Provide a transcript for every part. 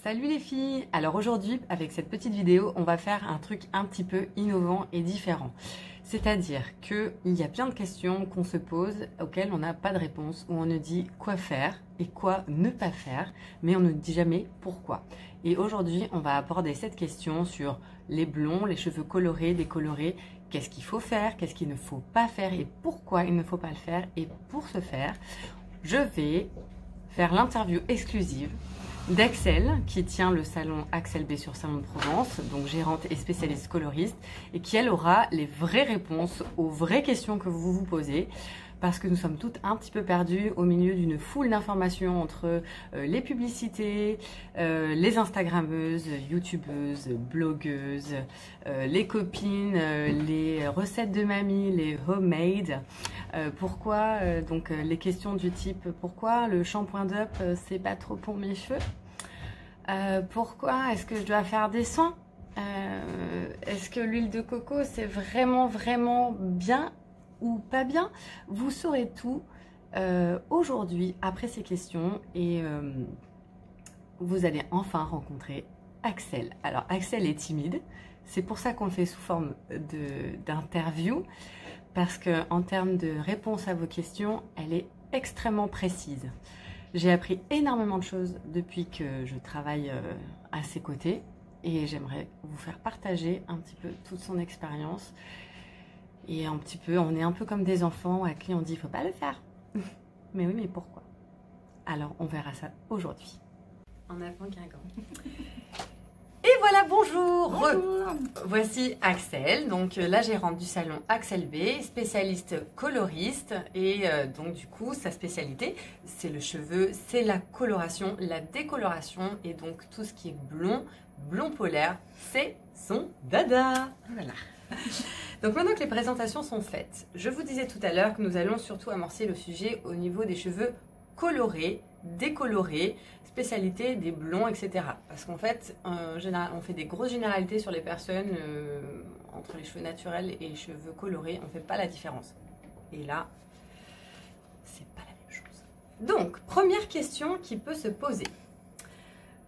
Salut les filles! Alors aujourd'hui, avec cette petite vidéo, on va faire un truc un petit peu innovant et différent. C'est-à-dire qu'il y a plein de questions qu'on se pose auxquelles on n'a pas de réponse, où on ne dit quoi faire et quoi ne pas faire, mais on ne dit jamais pourquoi. Et aujourd'hui, on va aborder cette question sur les blonds, les cheveux colorés, décolorés, qu'est-ce qu'il faut faire, qu'est-ce qu'il ne faut pas faire et pourquoi il ne faut pas le faire. Et pour ce faire, je vais faire l'interview exclusive d'Axel, qui tient le salon Axel B sur Salon de Provence, donc gérante et spécialiste coloriste, et qui elle aura les vraies réponses aux vraies questions que vous vous posez, parce que nous sommes toutes un petit peu perdues au milieu d'une foule d'informations entre les publicités, les instagrammeuses, youtubeuses, blogueuses, les copines, les recettes de mamie, les homemade. Pourquoi donc les questions du type pourquoi le shampoing d'up c'est pas trop pour mes cheveux, pourquoi est-ce que je dois faire des soins, est-ce que l'huile de coco c'est vraiment bien ou pas bien. Vous saurez tout aujourd'hui après ces questions et vous allez enfin rencontrer Axel. Alors Axel est timide, c'est pour ça qu'on le fait sous forme d'interview, parce qu'en termes de réponse à vos questions, elle est extrêmement précise. J'ai appris énormément de choses depuis que je travaille à ses côtés et j'aimerais vous faire partager un petit peu toute son expérience. Et un petit peu, on est un peu comme des enfants à qui on dit « il faut pas le faire ». Mais oui, mais pourquoi? Alors, on verra ça aujourd'hui. En avant Guingamp. Et voilà, bonjour. Bonjour. Voici Axel, donc la gérante du salon Axel B, spécialiste coloriste. Et donc du coup, sa spécialité, c'est le cheveu, c'est la coloration, la décoloration. Et donc tout ce qui est blond polaire, c'est son dada. Voilà. Donc maintenant que les présentations sont faites, je vous disais tout à l'heure que nous allons surtout amorcer le sujet au niveau des cheveux colorés, décolorés, spécialité des blonds, etc. Parce qu'en fait, on fait des grosses généralités sur les personnes entre les cheveux naturels et les cheveux colorés, on ne fait pas la différence. Et là, c'est pas la même chose. Donc, première question qui peut se poser.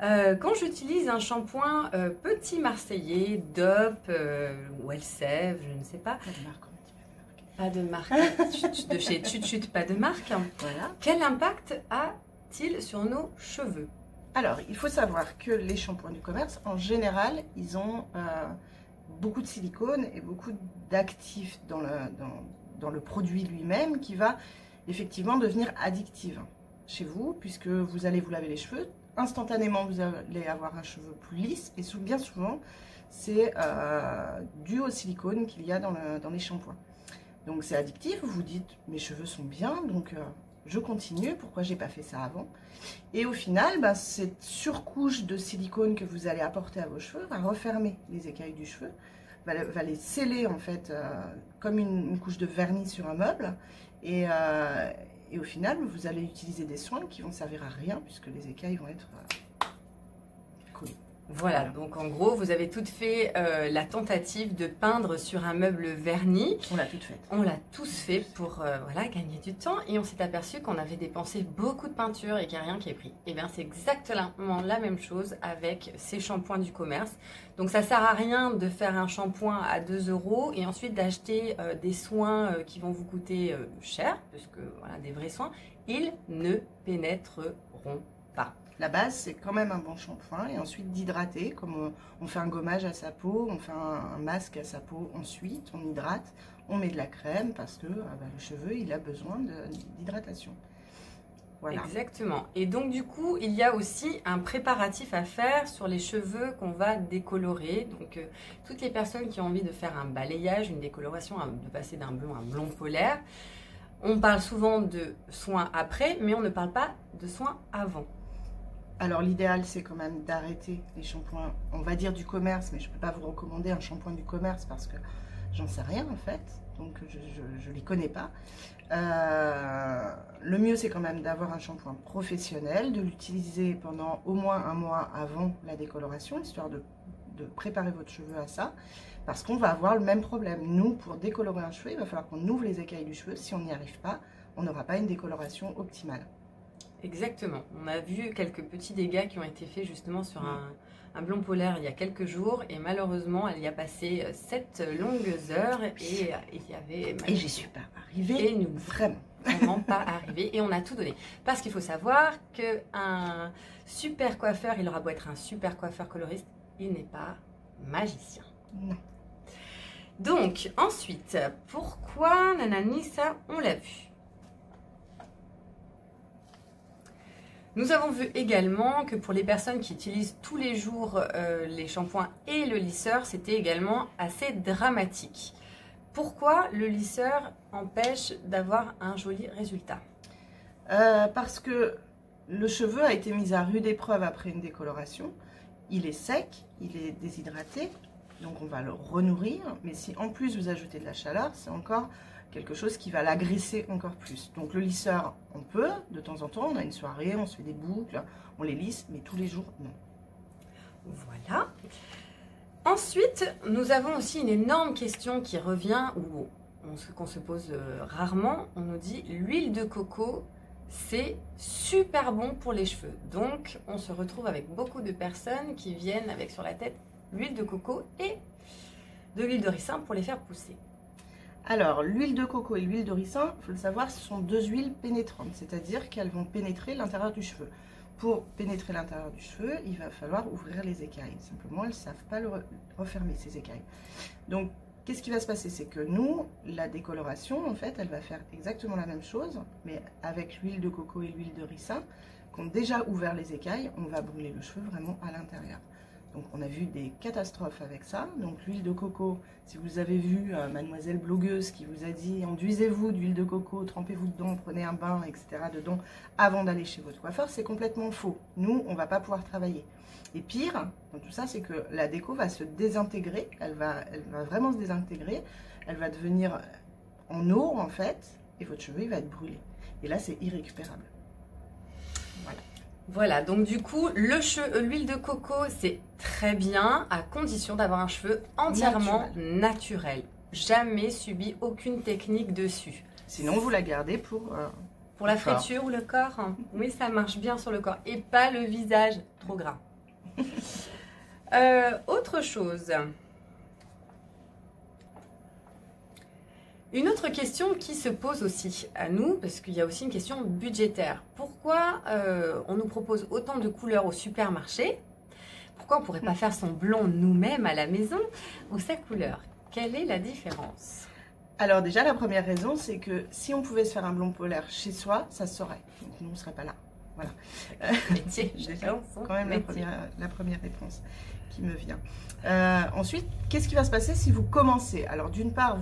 Quand j'utilise un shampoing Petit Marseillais, DOP ou Elseve, je ne sais pas. Pas de marque. De chez Chut, pas de marque. Voilà. Quel impact a-t-il sur nos cheveux? Alors, il faut savoir que les shampoings du commerce, en général, ils ont beaucoup de silicone et beaucoup d'actifs dans le produit lui-même qui va effectivement devenir addictif chez vous, puisque vous allez vous laver les cheveux. Instantanément, vous allez avoir un cheveu plus lisse et bien souvent, c'est dû au silicone qu'il y a dans les shampoings. Donc c'est addictif, vous vous dites mes cheveux sont bien, donc je continue, pourquoi j'ai pas fait ça avant? Et au final, cette surcouche de silicone que vous allez apporter à vos cheveux va refermer les écailles du cheveu, va les sceller en fait comme une couche de vernis sur un meuble et au final, vous allez utiliser des soins qui vont servir à rien puisque les écailles vont être collées. Voilà, donc en gros, vous avez toutes fait la tentative de peindre sur un meuble verni. On l'a toutes fait. On l'a tous fait pour voilà, gagner du temps et on s'est aperçu qu'on avait dépensé beaucoup de peinture et qu'il n'y a rien qui est pris. Et bien c'est exactement la même chose avec ces shampoings du commerce. Donc ça ne sert à rien de faire un shampoing à 2 € et ensuite d'acheter des soins qui vont vous coûter cher, puisque voilà, des vrais soins, ils ne pénétreront pas. La base, c'est quand même un bon shampoing et ensuite d'hydrater, comme on fait un gommage à sa peau, on fait un masque à sa peau, ensuite on hydrate, on met de la crème parce que le cheveu, il a besoin d'hydratation. Voilà. Exactement. Et donc du coup, il y a aussi un préparatif à faire sur les cheveux qu'on va décolorer. Donc toutes les personnes qui ont envie de faire un balayage, une décoloration, de passer d'un blond à un blond polaire, on parle souvent de soins après, mais on ne parle pas de soins avant. Alors l'idéal, c'est quand même d'arrêter les shampoings, on va dire du commerce, mais je ne peux pas vous recommander un shampoing du commerce parce que j'en sais rien en fait, donc je ne les connais pas. Le mieux, c'est quand même d'avoir un shampoing professionnel, de l'utiliser pendant au moins un mois avant la décoloration, histoire de préparer votre cheveu à ça, parce qu'on va avoir le même problème. Nous, pour décolorer un cheveu, il va falloir qu'on ouvre les écailles du cheveu. Si on n'y arrive pas, on n'aura pas une décoloration optimale. Exactement. On a vu quelques petits dégâts qui ont été faits justement sur un blond polaire il y a quelques jours et malheureusement elle y a passé 7 longues heures et il y avait... Et j'y suis pas arrivée, et nous vraiment pas arrivé et on a tout donné. Parce qu'il faut savoir qu'un super coiffeur, il aura beau être un super coiffeur coloriste, il n'est pas magicien. Non. Donc ensuite, pourquoi nanani ça, on l'a vu. Nous avons vu également que pour les personnes qui utilisent tous les jours les shampoings et le lisseur, c'était également assez dramatique. Pourquoi le lisseur empêche d'avoir un joli résultat? Parce que le cheveu a été mis à rude épreuve après une décoloration. Il est sec, il est déshydraté, donc on va le renourrir. Mais si en plus vous ajoutez de la chaleur, c'est encore quelque chose qui va l'agresser encore plus. Donc le lisseur, on peut, de temps en temps, on a une soirée, on se fait des boucles, on les lisse, mais tous les jours, non. Voilà. Ensuite, nous avons aussi une énorme question qui revient, ou qu'on se pose rarement. On nous dit l'huile de coco, c'est super bon pour les cheveux. Donc, on se retrouve avec beaucoup de personnes qui viennent avec sur la tête l'huile de coco et de l'huile de ricin pour les faire pousser. Alors, l'huile de coco et l'huile de ricin, il faut le savoir, ce sont deux huiles pénétrantes, c'est-à-dire qu'elles vont pénétrer l'intérieur du cheveu. Pour pénétrer l'intérieur du cheveu, il va falloir ouvrir les écailles. Simplement, elles ne savent pas le refermer, ces écailles. Donc, qu'est-ce qui va se passer? C'est que nous, la décoloration, en fait, elle va faire exactement la même chose, mais avec l'huile de coco et l'huile de ricin, qui ont déjà ouvert les écailles, on va brûler le cheveu vraiment à l'intérieur. Donc, on a vu des catastrophes avec ça. Donc, l'huile de coco, si vous avez vu mademoiselle blogueuse qui vous a dit « Enduisez-vous d'huile de coco, trempez-vous dedans, prenez un bain, etc. dedans avant d'aller chez votre coiffeur », c'est complètement faux. Nous, on ne va pas pouvoir travailler. Et pire, dans tout ça, c'est que la déco va se désintégrer. Elle va vraiment se désintégrer. Elle va devenir en eau, en fait, et votre cheveu, il va être brûlé. Et là, c'est irrécupérable. Voilà. Voilà, donc du coup, l'huile de coco, c'est très bien à condition d'avoir un cheveu entièrement naturel. Jamais subi aucune technique dessus. Sinon, vous la gardez pour la friture ou le corps. Oui, ça marche bien sur le corps et pas le visage trop gras. Autre chose. Une autre question qui se pose aussi à nous, parce qu'il y a aussi une question budgétaire. Pourquoi on nous propose autant de couleurs au supermarché? Pourquoi on ne pourrait pas faire son blond nous-mêmes à la maison ou sa couleur? Quelle est la différence? Alors déjà, la première raison, c'est que si on pouvait se faire un blond polaire chez soi, ça se saurait. Donc nous, on ne serait pas là. Voilà. Métier, quand même la première réponse qui me vient. Ensuite, qu'est-ce qui va se passer si vous commencez? Alors d'une part,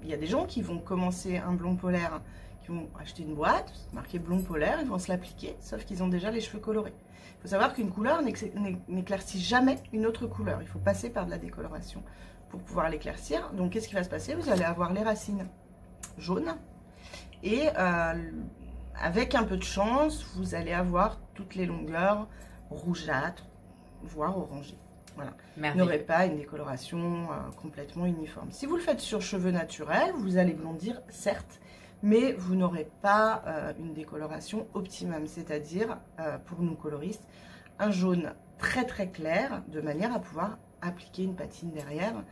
il y a des gens qui vont commencer un blond polaire, qui vont acheter une boîte, marquée blond polaire, ils vont se l'appliquer, sauf qu'ils ont déjà les cheveux colorés. Il faut savoir qu'une couleur n'éclaircit jamais une autre couleur. Il faut passer par de la décoloration pour pouvoir l'éclaircir. Donc qu'est-ce qui va se passer? Vous allez avoir les racines jaunes et avec un peu de chance, vous allez avoir toutes les longueurs rougeâtres, voire orangées. Voilà. Vous n'aurez pas une décoloration complètement uniforme. Si vous le faites sur cheveux naturels, vous allez blondir, certes, mais vous n'aurez pas une décoloration optimum, c'est-à-dire, pour nous coloristes, un jaune très très clair, de manière à pouvoir appliquer une patine derrière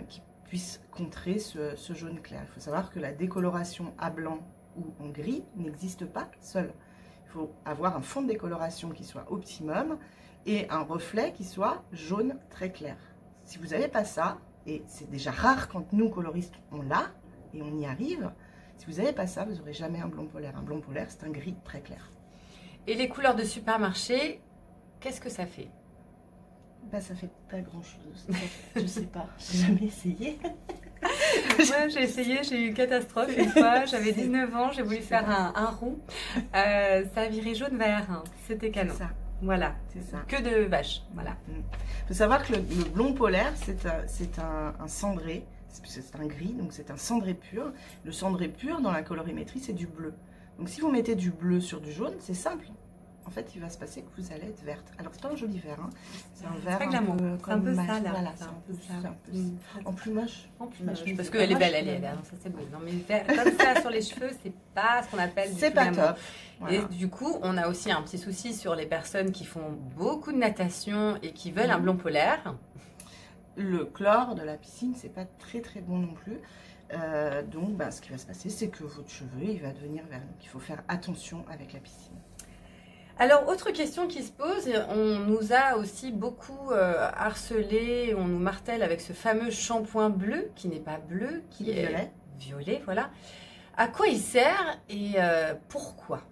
qui puisse contrer ce jaune clair. Il faut savoir que la décoloration à blanc ou en gris n'existe pas seule. Il faut avoir un fond de décoloration qui soit optimum et un reflet qui soit jaune très clair. Si vous n'avez pas ça, et c'est déjà rare quand nous, coloristes, on l'a, et on y arrive, si vous n'avez pas ça, vous n'aurez jamais un blond polaire. Un blond polaire, c'est un gris très clair. Et les couleurs de supermarché, qu'est-ce que ça fait? Bah, ça fait pas grand-chose. Je sais pas, j'ai jamais essayé. Moi, j'ai essayé, j'ai eu une catastrophe une fois. J'avais 19 ans, j'ai voulu faire un roux. Ça a viré jaune-vert, c'était canon. Ça. Voilà, c'est ça. Que de vaches, voilà. Il faut savoir que le blond polaire, c'est un cendré, c'est un gris, donc c'est un cendré pur. Le cendré pur, dans la colorimétrie, c'est du bleu. Donc si vous mettez du bleu sur du jaune, c'est simple. En fait, il va se passer que vous allez être verte. Alors, c'est pas un joli vert, hein. C'est un vert un peu ça, là. Voilà, c'est un peu ça. En plus moche. En plus moche, parce qu'elle est belle, elle est belle. Ça, c'est beau. Non, mais vert, comme ça sur les cheveux, c'est pas ce qu'on appelle du c'est pas top. Voilà. Et du coup, on a aussi un petit souci sur les personnes qui font beaucoup de natation et qui veulent un blond polaire. Le chlore de la piscine, c'est pas très bon non plus. Donc, ce qui va se passer, c'est que votre cheveu, il va devenir vert. Donc, il faut faire attention avec la piscine. Alors, autre question qui se pose, on nous a aussi beaucoup harcelé, on nous martèle avec ce fameux shampoing bleu, qui n'est pas bleu, qui est violet. Violet, voilà. À quoi il sert et pourquoi?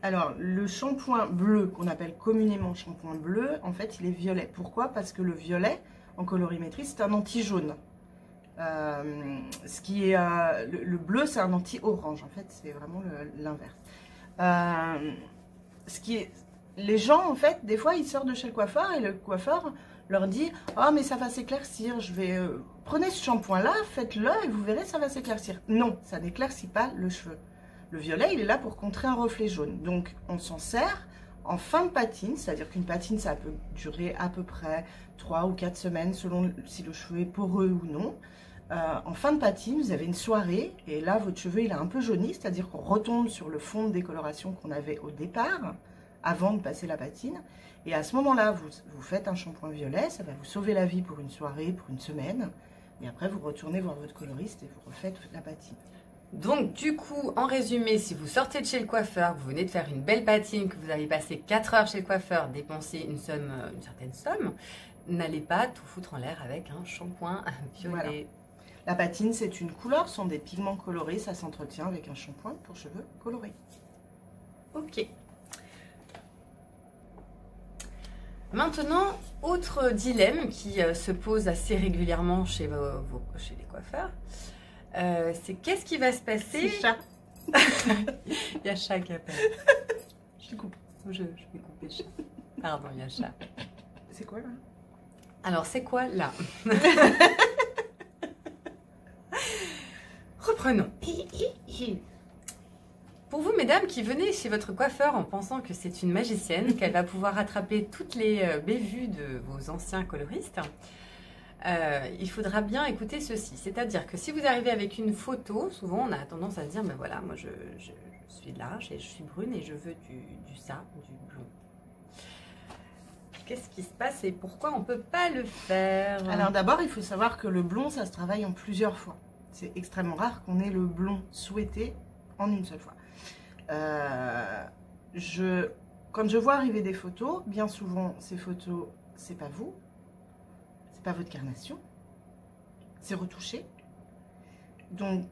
Alors, le shampoing bleu, qu'on appelle communément shampoing bleu, en fait, il est violet. Pourquoi? Parce que le violet, en colorimétrie, c'est un anti-jaune. Le bleu, c'est un anti-orange. En fait, c'est vraiment l'inverse. Les gens, en fait, des fois, ils sortent de chez le coiffeur et le coiffeur leur dit « Ah, mais ça va s'éclaircir, prenez ce shampoing-là, faites-le et vous verrez, ça va s'éclaircir. » Non, ça n'éclaircit pas le cheveu. Le violet, il est là pour contrer un reflet jaune. Donc, on s'en sert en fin de patine, c'est-à-dire qu'une patine, ça peut durer à peu près 3 ou 4 semaines, selon si le cheveu est poreux ou non. En fin de patine, vous avez une soirée, et là, votre cheveu, il est un peu jauni, c'est-à-dire qu'on retombe sur le fond de décoloration qu'on avait au départ, avant de passer la patine. Et à ce moment-là, vous faites un shampoing violet, ça va vous sauver la vie pour une soirée, pour une semaine. Et après, vous retournez voir votre coloriste et vous refaites la patine. Donc, du coup, en résumé, si vous sortez de chez le coiffeur, vous venez de faire une belle patine, que vous avez passé 4 heures chez le coiffeur, dépensé une certaine somme, n'allez pas tout foutre en l'air avec un shampoing violet. Voilà. La patine, c'est une couleur, ce sont des pigments colorés, ça s'entretient avec un shampoing pour cheveux colorés. Ok. Maintenant, autre dilemme qui se pose assez régulièrement chez les coiffeurs, c'est qu'est-ce qui va se passer? C'est chat. Il y a chat qui appelle. Je coupe. Je vais couper le chat. Pardon, il y a chat. C'est quoi là? Alors, c'est quoi là? Reprenons. Pour vous, mesdames, qui venez chez votre coiffeur en pensant que c'est une magicienne, qu'elle va pouvoir attraper toutes les bévues de vos anciens coloristes, il faudra bien écouter ceci. C'est-à-dire que si vous arrivez avec une photo, souvent on a tendance à se dire, ben voilà, moi je suis large et je suis brune et je veux du blond. Qu'est-ce qui se passe et pourquoi on ne peut pas le faire? Alors d'abord, il faut savoir que le blond, ça se travaille en plusieurs fois. C'est extrêmement rare qu'on ait le blond souhaité en une seule fois. Quand je vois arriver des photos, bien souvent, ces photos, c'est pas vous, c'est pas votre carnation, c'est retouché. Donc,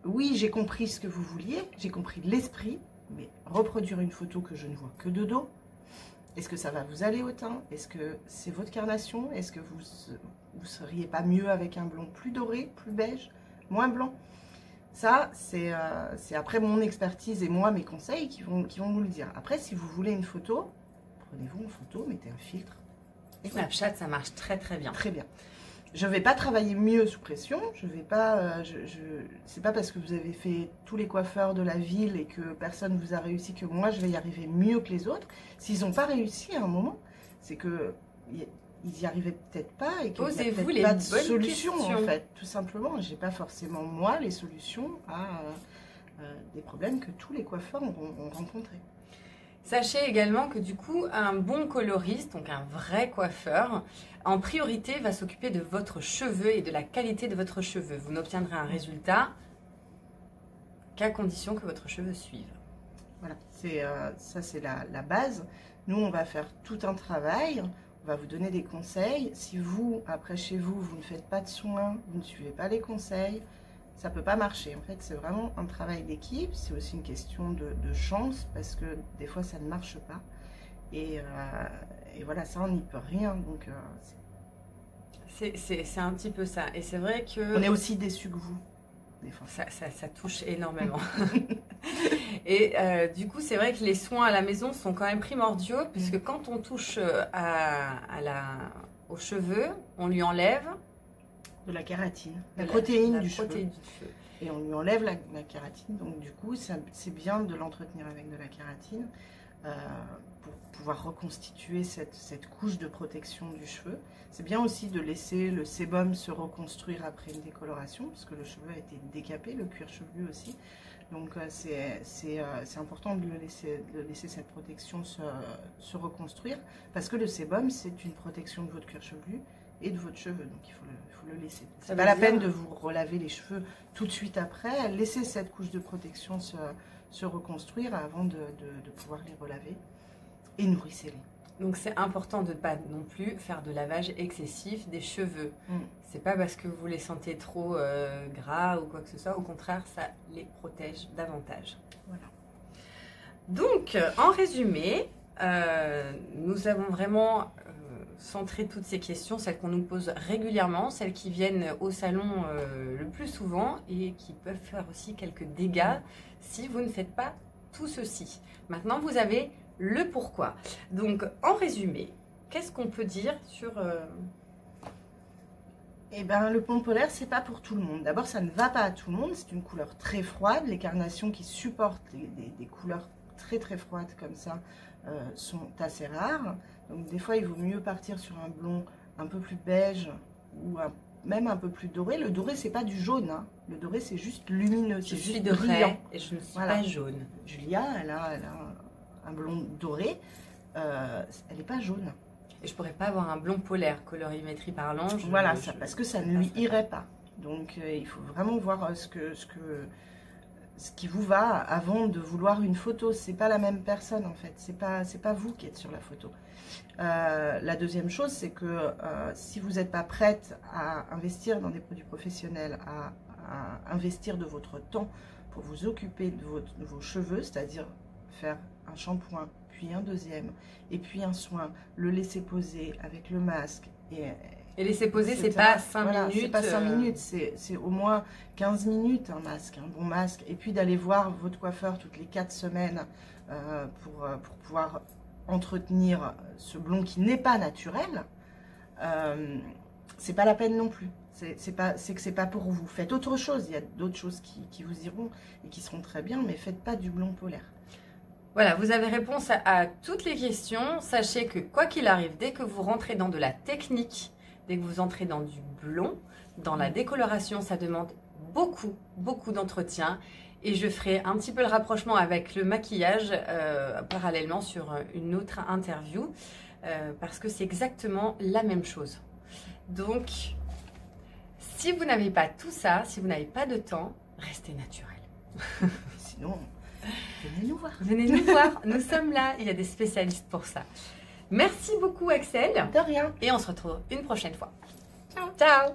oui, j'ai compris ce que vous vouliez, j'ai compris l'esprit, mais reproduire une photo que je ne vois que de dos, est-ce que ça va vous aller au teint? Est-ce que c'est votre carnation? Est-ce que vous seriez pas mieux avec un blond plus doré, plus beige, moins blanc? Ça, c'est après mon expertise et moi, mes conseils qui vont vous le dire. Après, si vous voulez une photo, prenez-vous une photo, mettez un filtre. Et Snapchat, ça marche très très bien. Très bien. Je ne vais pas travailler mieux sous pression. Je vais pas. C'est pas parce que vous avez fait tous les coiffeurs de la ville et que personne ne vous a réussi que moi, je vais y arriver mieux que les autres. S'ils n'ont pas réussi à un moment, c'est que ils y arrivaient peut-être pas et qu'il n'y a peut-être pas de solution en fait. Tout simplement, j'ai pas forcément moi les solutions à des problèmes que tous les coiffeurs ont rencontrés. Sachez également que du coup, un bon coloriste, donc un vrai coiffeur, en priorité va s'occuper de votre cheveu et de la qualité de votre cheveu. Vous n'obtiendrez un résultat qu'à condition que votre cheveu suive. Voilà, ça c'est la base. Nous, on va faire tout un travail. On va vous donner des conseils. Si vous, après chez vous, vous ne faites pas de soins, vous ne suivez pas les conseils, ça ne peut pas marcher. En fait, c'est vraiment un travail d'équipe. C'est aussi une question de chance parce que des fois, ça ne marche pas. Et voilà, ça, on n'y peut rien. Donc, c'est un petit peu ça. Et c'est vrai que... On est aussi déçus que vous, des fois. Ça touche énormément. Et du coup, c'est vrai que les soins à la maison sont quand même primordiaux puisque quand on touche aux cheveux, on lui enlève de la kératine, la protéine du cheveu. Et on lui enlève la kératine. Donc du coup, c'est bien de l'entretenir avec de la kératine pour pouvoir reconstituer cette couche de protection du cheveu. C'est bien aussi de laisser le sébum se reconstruire après une décoloration, parce que le cheveu a été décapé, le cuir chevelu aussi. Donc c'est important de laisser cette protection se reconstruire, parce que le sébum, c'est une protection de votre cuir chevelu et de votre cheveu, donc il faut le laisser. C'est pas la peine de vous relaver les cheveux tout de suite après. Laissez cette couche de protection se reconstruire avant de pouvoir les relaver, et nourrissez-les. Donc c'est important de ne pas non plus faire de lavage excessif des cheveux. C'est pas parce que vous les sentez trop gras ou quoi que ce soit, au contraire, ça les protège davantage. Voilà. Donc, en résumé, nous avons vraiment centré toutes ces questions, celles qu'on nous pose régulièrement, celles qui viennent au salon le plus souvent et qui peuvent faire aussi quelques dégâts si vous ne faites pas tout ceci. Maintenant, vous avez le pourquoi. Donc, en résumé, qu'est-ce qu'on peut dire sur... Eh ben, le plomb polaire, c'est pas pour tout le monde. D'abord, ça ne va pas à tout le monde. C'est une couleur très froide. Les carnations qui supportent des couleurs très très froides comme ça sont assez rares. Donc, des fois, il vaut mieux partir sur un blond un peu plus beige ou même un peu plus doré. Le doré, c'est pas du jaune. Hein. Le doré, c'est juste lumineux. Je suis de Ray et je ne suis pas jaune. Julia, elle a un blond doré. Elle n'est pas jaune. Et je pourrais pas avoir un blond polaire, colorimétrie parlant. Voilà, parce que ça ne lui irait pas. Donc il faut vraiment voir ce qui vous va avant de vouloir une photo. C'est pas la même personne en fait. C'est pas vous qui êtes sur la photo. La deuxième chose, c'est que si vous n'êtes pas prête à investir dans des produits professionnels, à investir de votre temps pour vous occuper de vos cheveux, c'est-à-dire faire un shampoing, puis un deuxième, et puis un soin, le laisser poser avec le masque. Et laisser poser, c'est pas 5 minutes. C'est pas 5 minutes, c'est au moins 15 minutes un masque, un bon masque. Et puis d'aller voir votre coiffeur toutes les 4 semaines pour pouvoir entretenir ce blond qui n'est pas naturel. C'est pas la peine non plus. C'est que c'est pas pour vous. Faites autre chose. Il y a d'autres choses qui vous iront et qui seront très bien, mais faites pas du blond polaire. Voilà, vous avez réponse à toutes les questions. Sachez que quoi qu'il arrive, dès que vous rentrez dans de la technique, dès que vous entrez dans du blond, dans la décoloration, ça demande beaucoup d'entretien. Et je ferai un petit peu le rapprochement avec le maquillage parallèlement sur une autre interview parce que c'est exactement la même chose. Donc, si vous n'avez pas tout ça, si vous n'avez pas de temps, restez naturel. Sinon... venez nous voir. Venez nous voir, nous sommes là, il y a des spécialistes pour ça. Merci beaucoup Axel. De rien. Et on se retrouve une prochaine fois. Ciao. Ciao.